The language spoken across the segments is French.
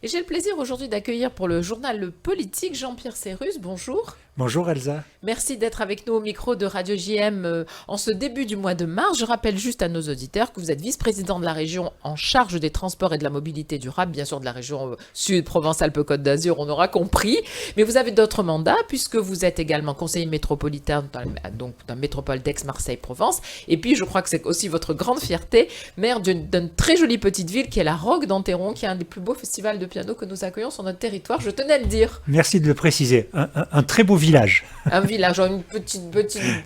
Et j'ai le plaisir aujourd'hui d'accueillir pour le journal Le Politique Jean-Pierre Sérus. Bonjour. Bonjour Elsa. Merci d'être avec nous au micro de Radio JM en ce début du mois de mars. Je rappelle juste à nos auditeurs que vous êtes vice-président de la région en charge des transports et de la mobilité durable, bien sûr de la région Sud, Provence-Alpes-Côte d'Azur, on aura compris. Mais vous avez d'autres mandats puisque vous êtes également conseiller métropolitain donc dans la métropole d'Aix-Marseille-Provence. Et puis je crois que c'est aussi votre grande fierté, maire d'une très jolie petite ville qui est la Roque d'Enterron, qui est un des plus beaux festivals de piano que nous accueillons sur notre territoire. Je tenais à le dire. Merci de le préciser. Un très beau village. Un village, une petite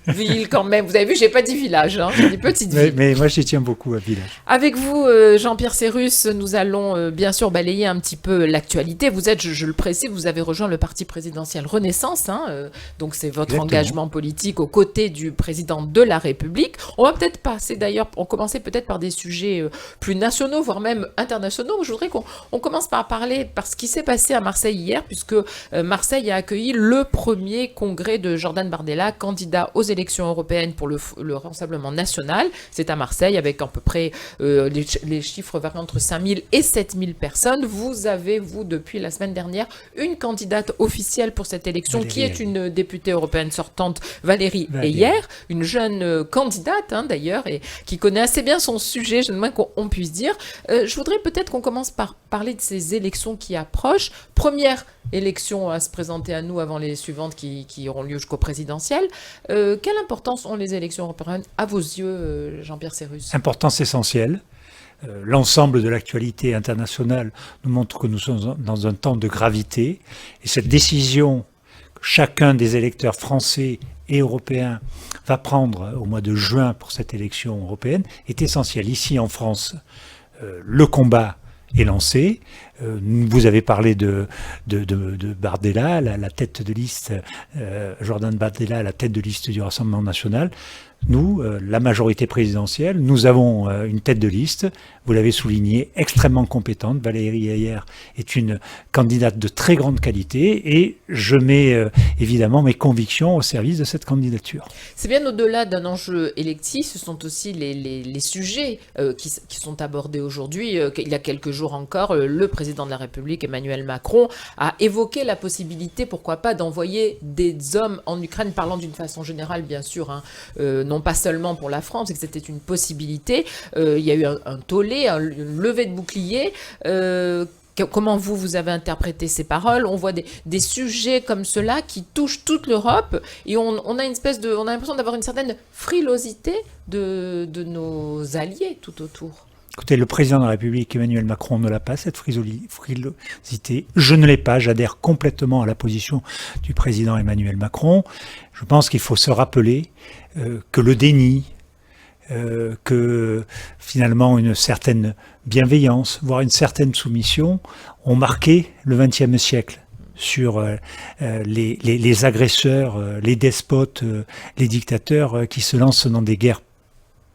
ville quand même. Vous avez vu, j'ai pas dit village, hein, j'ai dit petite ville. Mais moi, j'y tiens beaucoup à village. Avec vous, Jean-Pierre Sérus, nous allons bien sûr balayer un petit peu l'actualité. Vous êtes, je le précise, vous avez rejoint le parti présidentiel Renaissance, hein, donc c'est votre Exactement. engagement politique aux côtés du président de la République. On va peut-être passer d'ailleurs, on commencer peut-être par des sujets plus nationaux, voire même internationaux. Je voudrais qu'on commence par parler par ce qui s'est passé à Marseille hier, puisque Marseille a accueilli le premier congrès de Jordan Bardella, candidat aux élections européennes pour le Rassemblement national. C'est à Marseille avec à peu près les chiffres varient entre 5 000 et 7 000 personnes. Vous avez, depuis la semaine dernière, une candidate officielle pour cette élection Valérie qui est Heyer. une députée européenne sortante, Valérie Valérie. Heyer, une jeune candidate d'ailleurs et qui connaît assez bien son sujet, je ne moins qu'on puisse dire. Je voudrais peut-être qu'on commence par parler de ces élections qui approchent. Première élection à se présenter à nous avant les suivantes qui auront lieu jusqu'au présidentiel. Quelle importance ont les élections européennes à vos yeux, Jean-Pierre Sérus? Importance essentielle. L'ensemble de l'actualité internationale nous montre que nous sommes dans un temps de gravité. Et cette décision que chacun des électeurs français et européens va prendre au mois de juin pour cette élection européenne est essentielle. Ici en France, le combat est lancé. Vous avez parlé de Bardella, la tête de liste, Jordan Bardella, la tête de liste du Rassemblement national. Nous, la majorité présidentielle, nous avons une tête de liste, vous l'avez souligné, extrêmement compétente. Valérie Heyer est une candidate de très grande qualité et je mets évidemment mes convictions au service de cette candidature. C'est bien au-delà d'un enjeu électif, ce sont aussi les sujets qui sont abordés aujourd'hui. Il y a quelques jours encore, le président de la République, Emmanuel Macron, a évoqué la possibilité, pourquoi pas, d'envoyer des hommes en Ukraine, parlant d'une façon générale, bien sûr, non pas seulement pour la France, et que c'était une possibilité. Il y a eu un tollé, une levée de bouclier. Comment vous avez interprété ces paroles? On voit des sujets comme cela qui touchent toute l'Europe et on a on a l'impression d'avoir une certaine frilosité de nos alliés tout autour. Écoutez, le président de la République, Emmanuel Macron, ne l'a pas, cette frilosité. Je ne l'ai pas, j'adhère complètement à la position du président Emmanuel Macron. Je pense qu'il faut se rappeler que le déni, que finalement une certaine bienveillance, voire une certaine soumission, ont marqué le XXe siècle sur les agresseurs, les despotes, les dictateurs qui se lancent dans des guerres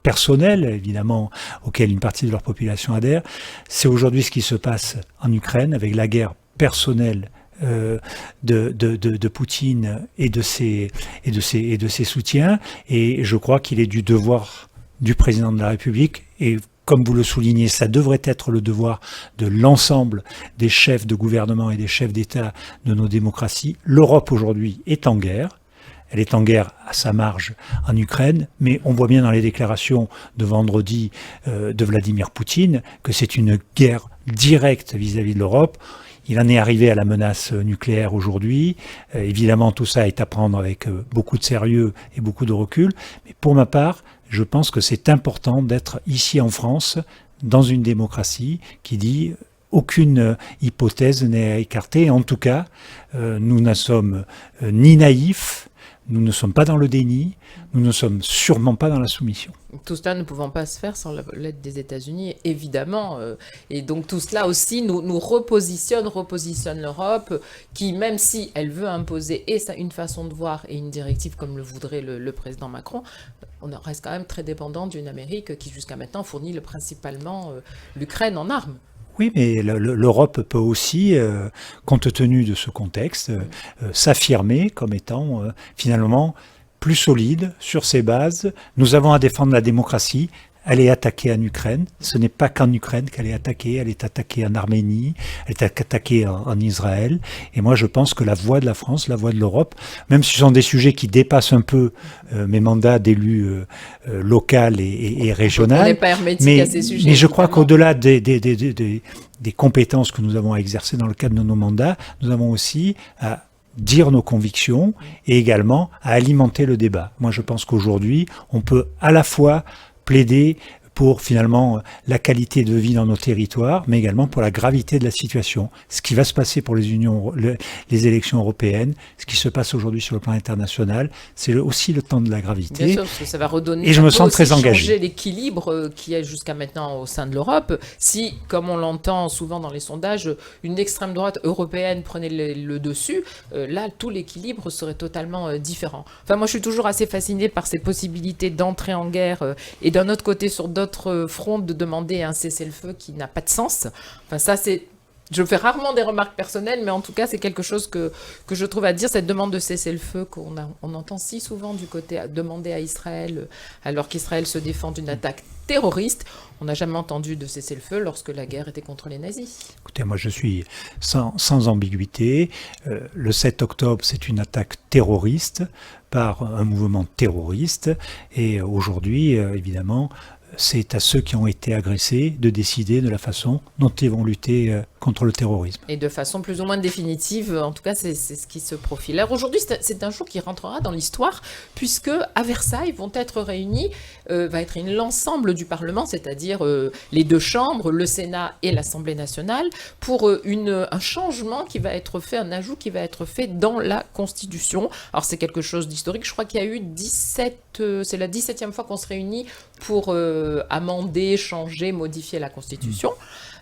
personnelles, évidemment, auxquelles une partie de leur population adhère. C'est aujourd'hui ce qui se passe en Ukraine avec la guerre personnelle de Poutine et de ses soutiens. Et je crois qu'il est du devoir du président de la République, et comme vous le soulignez, ça devrait être le devoir de l'ensemble des chefs de gouvernement et des chefs d'État de nos démocraties. L'Europe aujourd'hui est en guerre. Elle est en guerre à sa marge en Ukraine, mais on voit bien dans les déclarations de vendredi de Vladimir Poutine que c'est une guerre directe vis-à-vis de l'Europe. Il en est arrivé à la menace nucléaire aujourd'hui. Évidemment, tout ça est à prendre avec beaucoup de sérieux et beaucoup de recul. Mais pour ma part, je pense que c'est important d'être ici en France, dans une démocratie qui dit aucune hypothèse n'est à écarter. En tout cas, nous ne sommes ni naïfs, nous ne sommes pas dans le déni, nous ne sommes sûrement pas dans la soumission. Tout cela ne pouvant pas se faire sans l'aide des États-Unis, évidemment. Et donc tout cela aussi nous repositionne l'Europe, qui, même si elle veut imposer une façon de voir et une directive comme le voudrait le président Macron, on reste quand même très dépendant d'une Amérique qui, jusqu'à maintenant, fournit principalement l'Ukraine en armes. Oui, mais l'Europe peut aussi, compte tenu de ce contexte, s'affirmer comme étant finalement plus solide sur ses bases. Nous avons à défendre la démocratie elle est attaquée en Ukraine. Ce n'est pas qu'en Ukraine qu'elle est attaquée. Elle est attaquée en Arménie. Elle est attaquée en Israël. Et moi, je pense que la voix de la France, la voix de l'Europe, même si ce sont des sujets qui dépassent un peu mes mandats d'élu local et régional. On n'est pas hermétique à ces sujets. Mais je crois qu'au-delà des compétences que nous avons à exercer dans le cadre de nos mandats, nous avons aussi à dire nos convictions et également à alimenter le débat. Moi, je pense qu'aujourd'hui, on peut à la fois plaider pour finalement la qualité de vie dans nos territoires, mais également pour la gravité de la situation. Ce qui va se passer pour les élections européennes, ce qui se passe aujourd'hui sur le plan international, c'est aussi le temps de la gravité. Bien sûr, parce que ça va redonner. Et je me sens très engagé. Changer l'équilibre qui est jusqu'à maintenant au sein de l'Europe. Si, comme on l'entend souvent dans les sondages, une extrême droite européenne prenait le dessus, là, tout l'équilibre serait totalement différent. Enfin, moi, je suis toujours assez fascinée par ces possibilités d'entrer en guerre et d'un autre côté, sur d'autres fronts, de demander un cessez-le-feu qui n'a pas de sens. Enfin, ça, c'est... Je fais rarement des remarques personnelles, mais en tout cas, c'est quelque chose que je trouve à dire, cette demande de cessez-le-feu on entend si souvent du côté demander à Israël, alors qu'Israël se défend d'une attaque terroriste. On n'a jamais entendu de cessez-le-feu lorsque la guerre était contre les nazis. Écoutez, moi je suis sans ambiguïté. Le 7 octobre, c'est une attaque terroriste par un mouvement terroriste. Et aujourd'hui, évidemment, c'est à ceux qui ont été agressés de décider de la façon dont ils vont lutter contre le terrorisme. Et de façon plus ou moins définitive, en tout cas, c'est ce qui se profile. Alors aujourd'hui, c'est un jour qui rentrera dans l'histoire, puisque à Versailles vont être réunis, va être l'ensemble du Parlement, c'est-à-dire les deux chambres, le Sénat et l'Assemblée nationale, pour un changement qui va être fait, un ajout qui va être fait dans la Constitution. Alors c'est quelque chose d'historique, je crois qu'il y a eu c'est la 17e fois qu'on se réunit pour amender, changer, modifier la Constitution.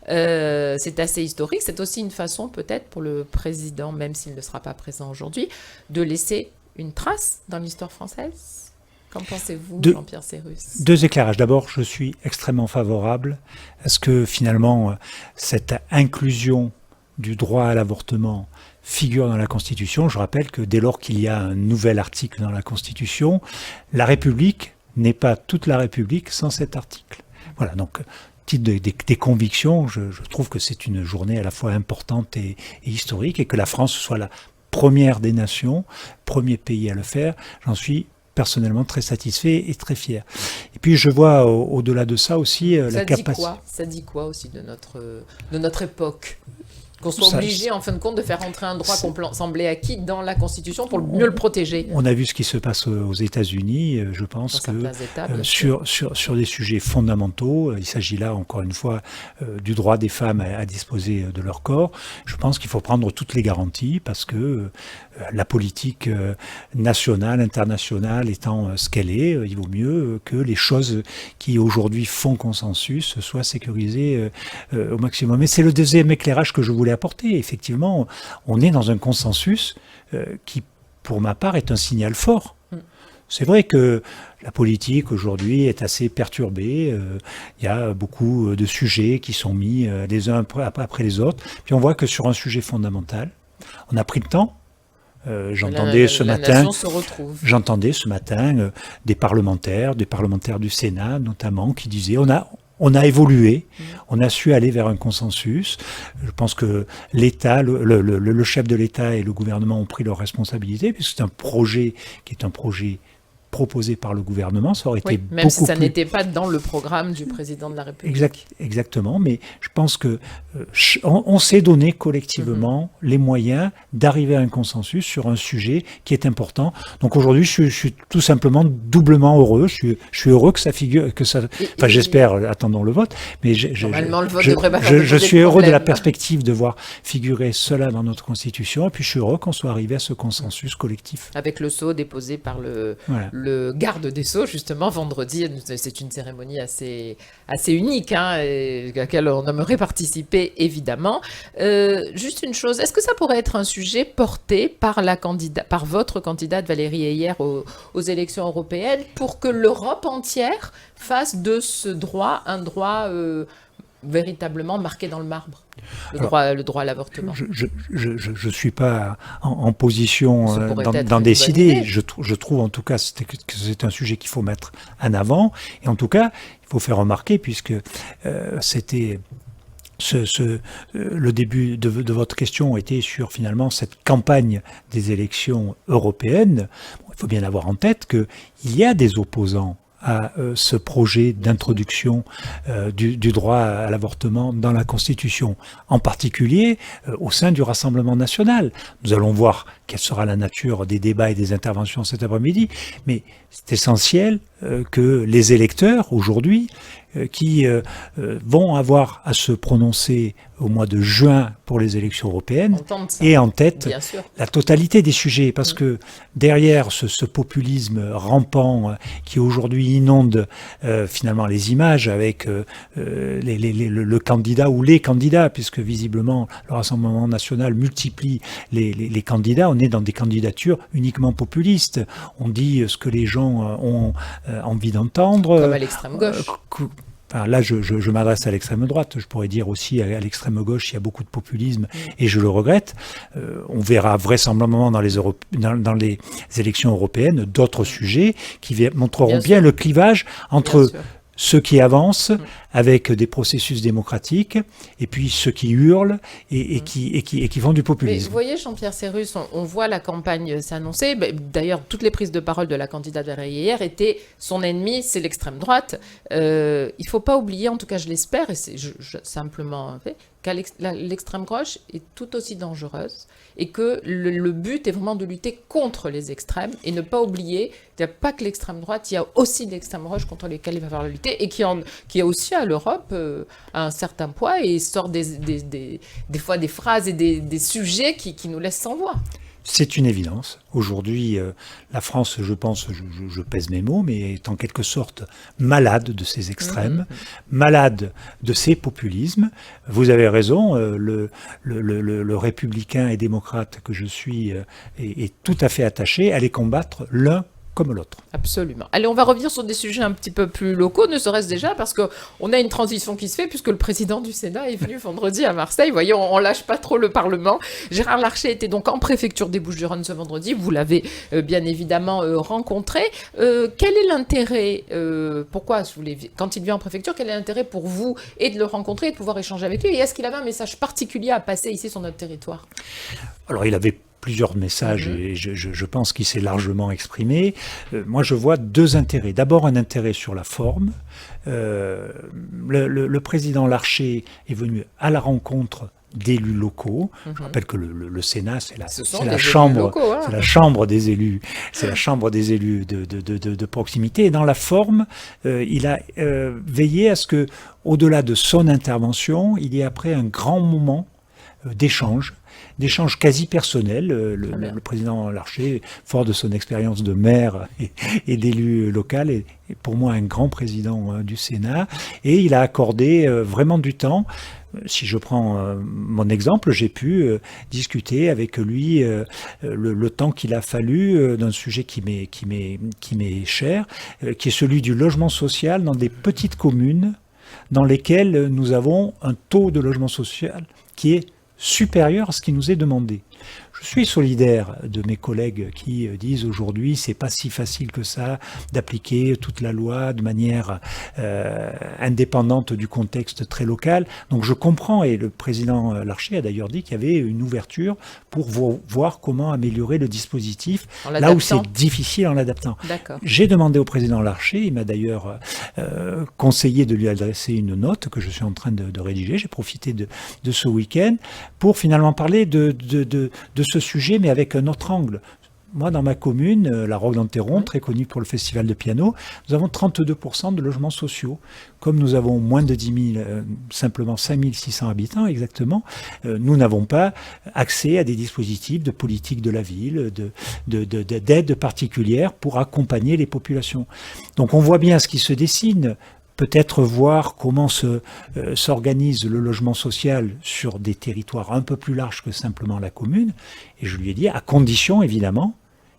C'est assez historique. C'est aussi une façon peut-être pour le président, même s'il ne sera pas présent aujourd'hui, de laisser une trace dans l'histoire française. Qu'en pensez-vous, Jean-Pierre Sérus ? Deux éclairages. D'abord, je suis extrêmement favorable à ce que finalement cette inclusion du droit à l'avortement figure dans la Constitution. Je rappelle que dès lors qu'il y a un nouvel article dans la Constitution, la République n'est pas toute la République sans cet article. Voilà, donc titre des convictions, je trouve que c'est une journée à la fois importante et historique, et que la France soit la première des nations, premier pays à le faire, j'en suis personnellement très satisfait et très fier. Et puis je vois au-delà de ça aussi la capacité... Ça dit quoi aussi de notre époque ? Qu'on soit obligé, en fin de compte, de faire entrer un droit qu'on semblait acquis dans la Constitution pour mieux le protéger. On a vu ce qui se passe aux États-Unis. Je pense que sur des sujets fondamentaux, il s'agit là, encore une fois, du droit des femmes à disposer de leur corps. Je pense qu'il faut prendre toutes les garanties parce que la politique nationale, internationale étant ce qu'elle est, il vaut mieux que les choses qui aujourd'hui font consensus soient sécurisées au maximum. Mais c'est le deuxième éclairage que je voulais apporter. Effectivement, on est dans un consensus qui, pour ma part, est un signal fort. C'est vrai que la politique aujourd'hui est assez perturbée. Il y a beaucoup de sujets qui sont mis les uns après les autres. Puis on voit que sur un sujet fondamental, on a pris le temps. J'entendais ce matin des parlementaires du Sénat notamment, qui disaient on a évolué, on a su aller vers un consensus. Je pense que l'État, le chef de l'État et le gouvernement ont pris leurs responsabilités, puisque c'est un projet qui est un projet proposé par le gouvernement, ça aurait été même si ça n'était pas dans le programme du président de la République. Exactement, mais je pense que on s'est donné collectivement les moyens d'arriver à un consensus sur un sujet qui est important. Donc aujourd'hui, je suis tout simplement doublement heureux. Je suis heureux que ça figure, j'espère, attendons le vote, mais je suis heureux de la perspective de voir figurer cela dans notre Constitution, et puis je suis heureux qu'on soit arrivé à ce consensus collectif. Avec le sceau déposé par le garde des Sceaux, justement, vendredi. C'est une cérémonie assez unique, à laquelle on aimerait participer, évidemment. Juste une chose, est-ce que ça pourrait être un sujet porté par votre candidate Valérie Heyer aux élections européennes, pour que l'Europe entière fasse de ce droit un droit véritablement marqué dans le marbre, le droit à l'avortement? Je suis pas en position d'en décider. Je trouve en tout cas que c'est un sujet qu'il faut mettre en avant. Et en tout cas, il il faut faire remarquer, puisque c'était... le début de votre question était sur finalement cette campagne des élections européennes. Bon, il faut bien avoir en tête qu'il y a des opposants à ce projet d'introduction du droit à l'avortement dans la Constitution, en particulier au sein du Rassemblement national. Nous allons voir quelle sera la nature des débats et des interventions cet après-midi, mais c'est essentiel que les électeurs, aujourd'hui, qui vont avoir à se prononcer au mois de juin pour les élections européennes, et en tête la totalité des sujets, parce que derrière ce populisme rampant qui aujourd'hui inonde finalement les images avec le candidat ou les candidats, puisque visiblement le Rassemblement national multiplie les candidats, on est dans des candidatures uniquement populistes. On dit ce que les gens ont envie d'entendre. Comme à l'extrême gauche. Enfin, là, je m'adresse à l'extrême droite. Je pourrais dire aussi à l'extrême gauche, il y a beaucoup de populisme et je le regrette. On verra vraisemblablement dans les élections européennes d'autres sujets qui montreront bien le clivage entre ceux qui avancent avec des processus démocratiques et puis ceux qui hurlent et qui font du populisme. Mais vous voyez, Jean-Pierre Sérus, on voit la campagne s'annoncer. D'ailleurs, toutes les prises de parole de la candidate hier étaient son ennemi, c'est l'extrême droite. Il ne faut pas oublier, en tout cas je l'espère, et c'est simplement fait, l'extrême gauche est tout aussi dangereuse et que le but est vraiment de lutter contre les extrêmes et ne pas oublier qu'il n'y a pas que l'extrême droite, il y a aussi l'extrême gauche contre lesquelles il va falloir lutter et qui a aussi à l'Europe un certain poids et sort des fois des phrases et des sujets qui nous laissent sans voix. C'est une évidence. Aujourd'hui, la France, je pense, je pèse mes mots, mais est en quelque sorte malade de ces extrêmes, malade de ces populismes. Vous avez raison, le républicain et démocrate que je suis est tout à fait attaché à les combattre l'un comme l'autre. Absolument. Allez, on va revenir sur des sujets un petit peu plus locaux, ne serait-ce déjà parce qu'on a une transition qui se fait puisque le président du Sénat est venu vendredi à Marseille. Vous voyez, on lâche pas trop le Parlement. Gérard Larcher était donc en préfecture des Bouches-du-Rhône ce vendredi. Vous l'avez bien évidemment rencontré. Quel est l'intérêt quand il vient en préfecture, quel est l'intérêt pour vous et de le rencontrer et de pouvoir échanger avec lui? Et est-ce qu'il avait un message particulier à passer ici sur notre territoire? Alors, il avait plusieurs messages et je pense qu'il s'est largement exprimé. Moi, je vois deux intérêts. D'abord, un intérêt sur la forme. Le président Larcher est venu à la rencontre d'élus locaux. Je rappelle que le Sénat, c'est la chambre des élus, c'est la chambre des élus de proximité. Et dans la forme, il a veillé à ce que, au-delà de son intervention, il y ait après un grand moment d'échange quasi personnels. Le président Larcher, fort de son expérience de maire et d'élu local, est pour moi un grand président du Sénat. Et il a accordé vraiment du temps. Si je prends mon exemple, j'ai pu discuter avec lui le temps qu'il a fallu d'un sujet qui m'est cher, qui est celui du logement social dans des petites communes dans lesquelles nous avons un taux de logement social qui est supérieur à ce qui nous est demandé. Je suis solidaire de mes collègues qui disent aujourd'hui c'est pas si facile que ça d'appliquer toute la loi de manière indépendante du contexte très local. Donc je comprends, et le président Larcher a d'ailleurs dit qu'il y avait une ouverture pour voir comment améliorer le dispositif là où c'est difficile en l'adaptant. J'ai demandé au président Larcher, il m'a d'ailleurs conseillé de lui adresser une note que je suis en train de rédiger. J'ai profité de ce week-end pour finalement parler de ce sujet, mais avec un autre angle. Moi, dans ma commune, la Roque d'Enterron, très connue pour le festival de piano, nous avons 32% de logements sociaux. Comme nous avons moins de 10 000, simplement 5 600 habitants exactement, nous n'avons pas accès à des dispositifs de politique de la ville, d'aide particulière pour accompagner les populations. Donc on voit bien ce qui se dessine. Peut-être voir comment s'organise le logement social sur des territoires un peu plus larges que simplement la commune. Et je lui ai dit, à condition évidemment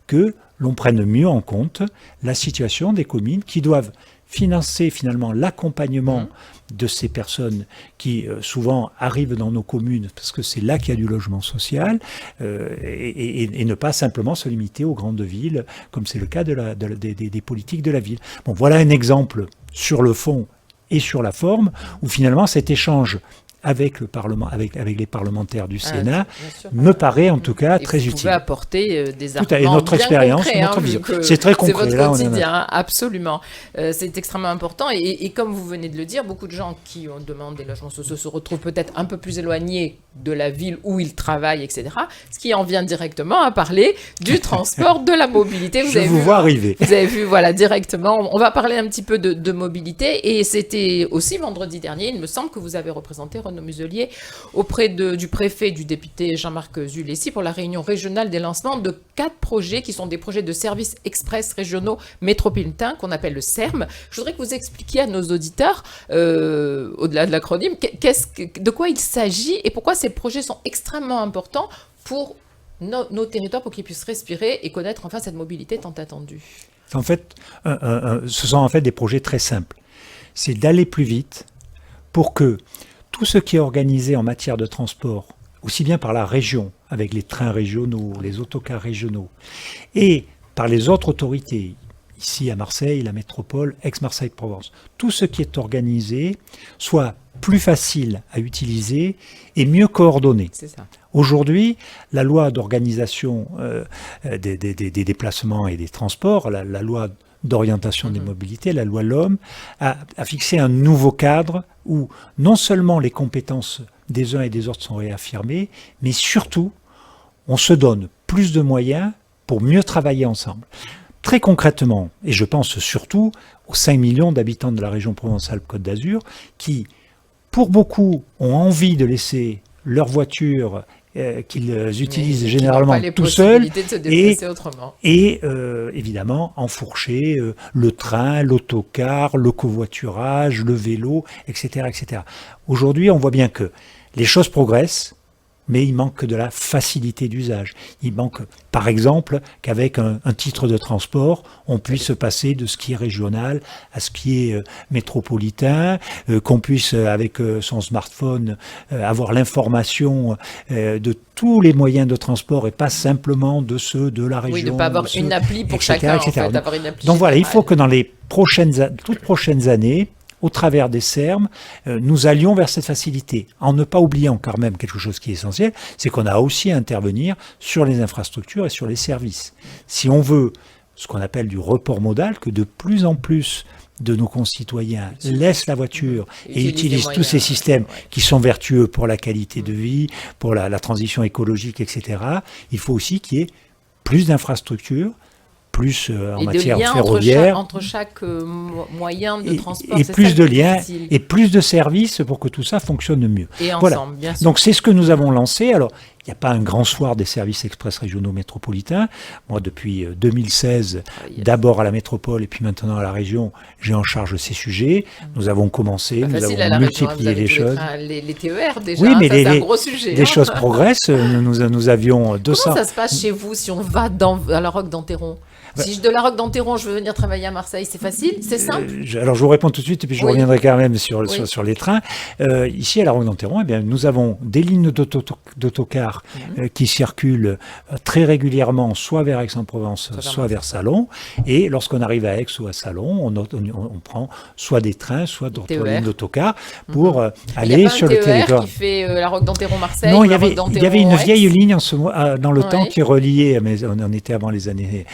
que l'on prenne mieux en compte la situation des communes qui doivent financer finalement l'accompagnement de ces personnes qui souvent arrivent dans nos communes parce que c'est là qu'il y a du logement social et ne pas simplement se limiter aux grandes villes comme c'est le cas des politiques de la ville. Bon, voilà un exemple sur le fond et sur la forme, où finalement cet échange avec le Parlement, avec les parlementaires du Sénat, me paraît en tout cas très utile. Vous pouvez apporter des arguments et notre expérience, concrets, notre vision. C'est très concret. C'est votre quotidien, absolument. C'est extrêmement important. Et comme vous venez de le dire, beaucoup de gens qui ont demandé des logements sociaux se retrouvent peut-être un peu plus éloignés de la ville où ils travaillent, etc. Ce qui en vient directement à parler du transport, de la mobilité. Je vous vois arriver. Vous avez vu, voilà, directement. On va parler un petit peu de mobilité. Et c'était aussi vendredi dernier, il me semble que vous avez représenté Renaud Muselier auprès du préfet, du député Jean-Marc Zulessi pour la réunion régionale des lancements de 4 projets qui sont des projets de services express régionaux métropolitains qu'on appelle le SERM. Je voudrais que vous expliquiez à nos auditeurs, au-delà de l'acronyme, de quoi il s'agit et pourquoi ces projets sont extrêmement importants pour nos territoires, pour qu'ils puissent respirer et connaître enfin cette mobilité tant attendue. En fait, ce sont en fait des projets très simples. C'est d'aller plus vite pour que tout ce qui est organisé en matière de transport, aussi bien par la région, avec les trains régionaux, les autocars régionaux, et par les autres autorités, ici à Marseille, la métropole, Aix-Marseille-Provence, tout ce qui est organisé soit plus facile à utiliser et mieux coordonné. C'est ça. Aujourd'hui, la loi d'organisation des déplacements et des transports, la loi d'orientation des mobilités, la loi LOM, a fixé un nouveau cadre où non seulement les compétences des uns et des autres sont réaffirmées, mais surtout, on se donne plus de moyens pour mieux travailler ensemble. Très concrètement, et je pense surtout aux 5 millions d'habitants de la région Provence-Alpes-Côte d'Azur, qui, pour beaucoup, ont envie de laisser leur voiture qu'ils utilisent généralement tout seuls et évidemment enfourcher le train, l'autocar, le covoiturage, le vélo, etc., etc. Aujourd'hui, on voit bien que les choses progressent, mais il manque de la facilité d'usage. Il manque, par exemple, qu'avec un titre de transport, on puisse se passer de ce qui est régional à ce qui est métropolitain, qu'on puisse, avec son smartphone, avoir l'information de tous les moyens de transport et pas simplement de ceux de la région. Oui, de ne pas avoir une appli pour chacun, en fait, d'avoir une appli. Donc voilà, il faut que dans les toutes prochaines années, au travers des SERM, nous allions vers cette facilité, en ne pas oubliant quand même quelque chose qui est essentiel, c'est qu'on a aussi à intervenir sur les infrastructures et sur les services. Si on veut ce qu'on appelle du report modal, que de plus en plus de nos concitoyens laissent la voiture et utilisent tous ces systèmes qui sont vertueux pour la qualité de vie, pour la transition écologique, etc., il faut aussi qu'il y ait plus d'infrastructures, plus en matière ferroviaire. Entre chaque moyen de transport. Et plus de liens et plus de services pour que tout ça fonctionne mieux. Et ensemble, voilà. Bien sûr. Donc c'est ce que nous avons lancé. Alors, il n'y a pas un grand soir des services express régionaux métropolitains. Moi, depuis 2016, d'abord à la métropole et puis maintenant à la région, j'ai en charge ces sujets. Nous avons commencé, nous avons multiplié les choses. Les TER déjà, oui, mais c'est un gros sujet. Les choses progressent. Nous avions 200... Comment ça se passe chez vous si on va à la Roque d'Enterron ? Si de la Roque d'Enterron, je veux venir travailler à Marseille, c'est facile, c'est simple. Alors je vous réponds tout de suite et puis je reviendrai quand même sur les trains. Ici à la Roque d'Enterron, eh bien, nous avons des lignes d'autocars qui circulent très régulièrement, soit vers Aix-en-Provence, soit vers Salon. Et lorsqu'on arrive à Aix ou à Salon, on prend soit des trains, soit d'autres lignes d'autocars pour aller sur le territoire. Qui fait la Roque d'Enterron-Marseille. Non, il y avait une vieille ligne dans le temps qui reliait, mais on était avant les années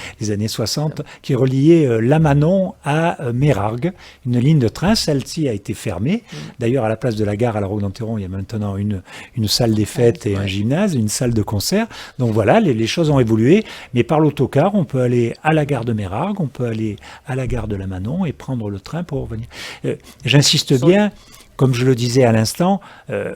60, qui reliait Lamanon à Mérargues, une ligne de train. Celle-ci a été fermée. D'ailleurs, à la place de la gare à la Roque d'Enterron, il y a maintenant une salle des fêtes et un gymnase, une salle de concert. Donc voilà, les choses ont évolué. Mais par l'autocar, on peut aller à la gare de Mérargues, on peut aller à la gare de Lamanon et prendre le train pour revenir. J'insiste bien, comme je le disais à l'instant,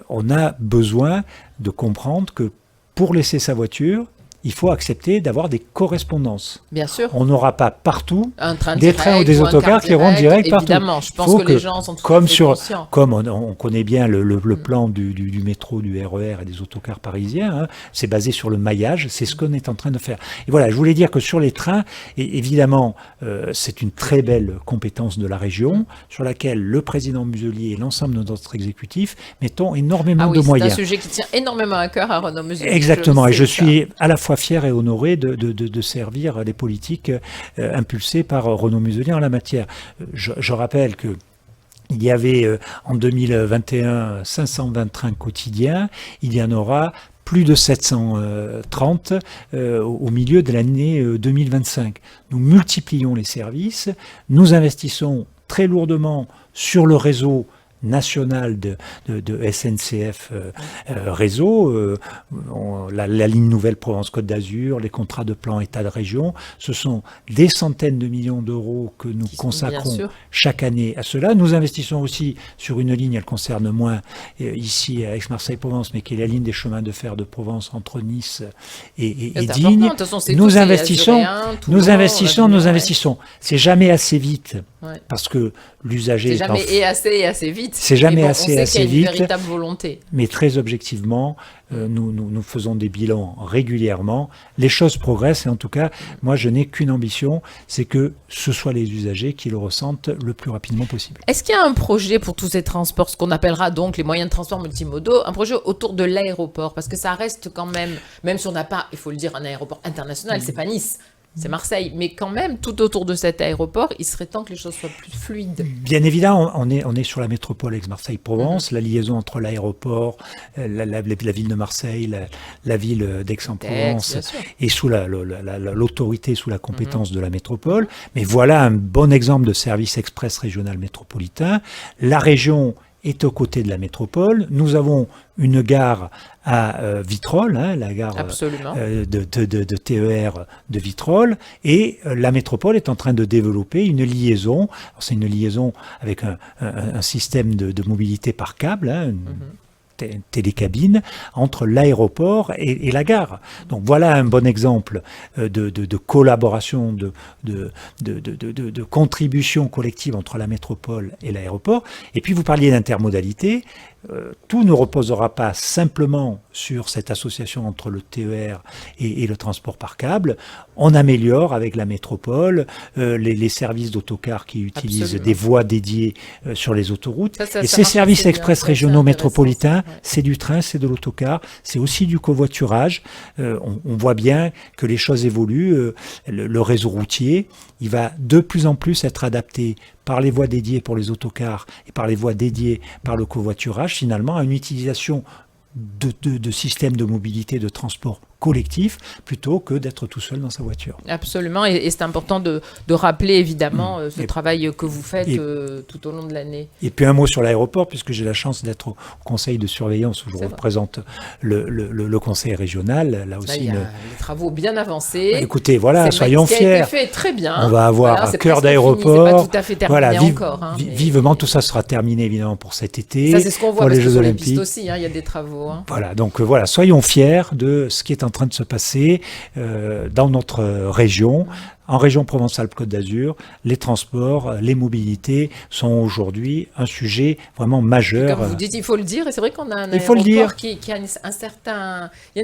on a besoin de comprendre que pour laisser sa voiture, il faut accepter d'avoir des correspondances. Bien sûr. On n'aura pas partout des trains ou des autocars qui iront direct partout. Évidemment, je pense que les gens sont tout à fait conscients. Comme on connaît bien le plan du métro, du RER et des autocars parisiens, c'est basé sur le maillage, c'est ce qu'on est en train de faire. Et voilà, je voulais dire que sur les trains, évidemment, c'est une très belle compétence de la région, sur laquelle le président Muselier et l'ensemble de notre exécutif mettons énormément de moyens. C'est un sujet qui tient énormément à cœur à Renaud Muselier. Exactement, et je suis à la fois fier et honoré de servir les politiques impulsées par Renaud Muselier en la matière. Je rappelle que il y avait en 2021 520 trains quotidiens, il y en aura plus de 730 au milieu de l'année 2025. Nous multiplions les services, nous investissons très lourdement sur le réseau national de SNCF réseau, la ligne nouvelle Provence-Côte d'Azur, les contrats de plan État de région, ce sont des centaines de millions d'euros que nous consacrons chaque année à cela. Nous investissons aussi sur une ligne, elle concerne moins ici à Aix-Marseille-Provence, mais qui est la ligne des chemins de fer de Provence entre Nice et Digne. Nous investissons. C'est jamais assez vite. Ouais. Parce que l'usager... C'est jamais assez vite. C'est jamais assez vite. On sait qu'il y a une véritable volonté. Mais très objectivement, nous faisons des bilans régulièrement. Les choses progressent et en tout cas, moi je n'ai qu'une ambition, c'est que ce soit les usagers qui le ressentent le plus rapidement possible. Est-ce qu'il y a un projet pour tous ces transports, ce qu'on appellera donc les moyens de transport multimodaux, un projet autour de l'aéroport? Parce que ça reste quand même si on n'a pas, il faut le dire, un aéroport international, c'est pas Nice. C'est Marseille, mais quand même, tout autour de cet aéroport, il serait temps que les choses soient plus fluides. Bien évidemment, on est sur la métropole Aix-Marseille-Provence, la liaison entre l'aéroport, la ville de Marseille, la ville d'Aix-en-Provence, et sous l'autorité, sous la compétence de la métropole. Mais voilà un bon exemple de service express régional métropolitain. La région est aux côtés de la métropole. Nous avons une gare à Vitrolles, la gare de TER de Vitrolles, et la métropole est en train de développer une liaison. Alors, c'est une liaison avec un système de mobilité par câble, télécabine, entre l'aéroport et la gare. Donc voilà un bon exemple de collaboration, de contribution collective entre la métropole et l'aéroport. Et puis vous parliez d'intermodalité. Tout ne reposera pas simplement sur cette association entre le TER et le transport par câble. On améliore avec la métropole les services d'autocars qui utilisent des voies dédiées sur les autoroutes. Et ces services express régionaux métropolitains, c'est du train, c'est de l'autocar, c'est aussi du covoiturage. On voit bien que les choses évoluent. Le réseau routier, il va de plus en plus être adapté par les voies dédiées pour les autocars et par les voies dédiées par le covoiturage, finalement, à une utilisation de systèmes de mobilité, de transport collectif, plutôt que d'être tout seul dans sa voiture. Absolument, et c'est important de rappeler évidemment ce travail que vous faites tout au long de l'année. Et puis un mot sur l'aéroport, puisque j'ai la chance d'être au conseil de surveillance où je représente le conseil régional. Là aussi, il y a des travaux bien avancés. Écoutez, voilà, soyons fiers. Ça a été fait très bien. On va avoir un cœur d'aéroport. C'est pas tout à fait terminé encore. Vivement, tout ça sera terminé évidemment pour cet été. Ça, c'est ce qu'on voit les Jeux Olympiques aussi. Il y a des travaux. Voilà, donc soyons fiers de ce qui est en train de se passer dans notre région. En région Provence-Alpes-Côte d'Azur, les transports, les mobilités sont aujourd'hui un sujet vraiment majeur. Comme vous dites, il faut le dire, et c'est vrai qu'on a un aéroport qui a il y a une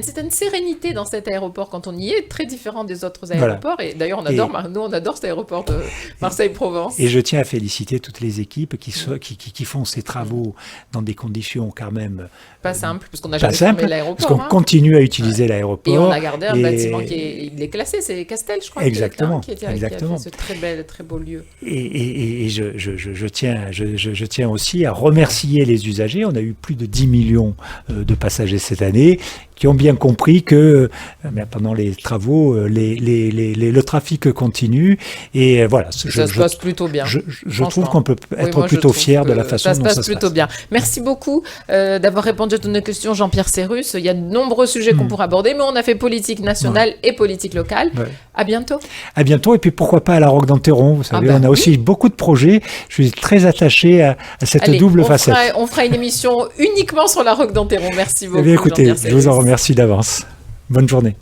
certaine sérénité dans cet aéroport quand on y est, très différent des autres aéroports. Voilà. Et d'ailleurs, on adore cet aéroport de Marseille-Provence. Et je tiens à féliciter toutes les équipes qui font ces travaux dans des conditions quand même pas simples, parce qu'on n'a jamais fermé l'aéroport. Parce qu'on continue à utiliser l'aéroport. Et on a gardé un bâtiment qui est classé, c'est Castel, je crois. Exactement. Qui a fait ce très beau lieu. Et je tiens aussi à remercier les usagers. On a eu plus de 10 millions de passagers cette année qui ont bien compris que pendant les travaux, le trafic continue. Et voilà. Ça se passe plutôt bien. Je trouve qu'on peut être plutôt fier de la façon dont ça se passe. Ça se passe plutôt bien. Merci beaucoup d'avoir répondu à toutes nos questions, Jean-Pierre Cérus. Il y a de nombreux sujets qu'on pourrait aborder, mais on a fait politique nationale et politique locale. Ouais. À bientôt. À bientôt, et puis pourquoi pas à la Roque d'Enterron. Vous savez, on a aussi beaucoup de projets. Je suis très attaché à cette double facette. On fera une émission uniquement sur la Roque d'Enterron. Merci beaucoup. Eh bien, écoutez, je vous en remercie d'avance. Bonne journée.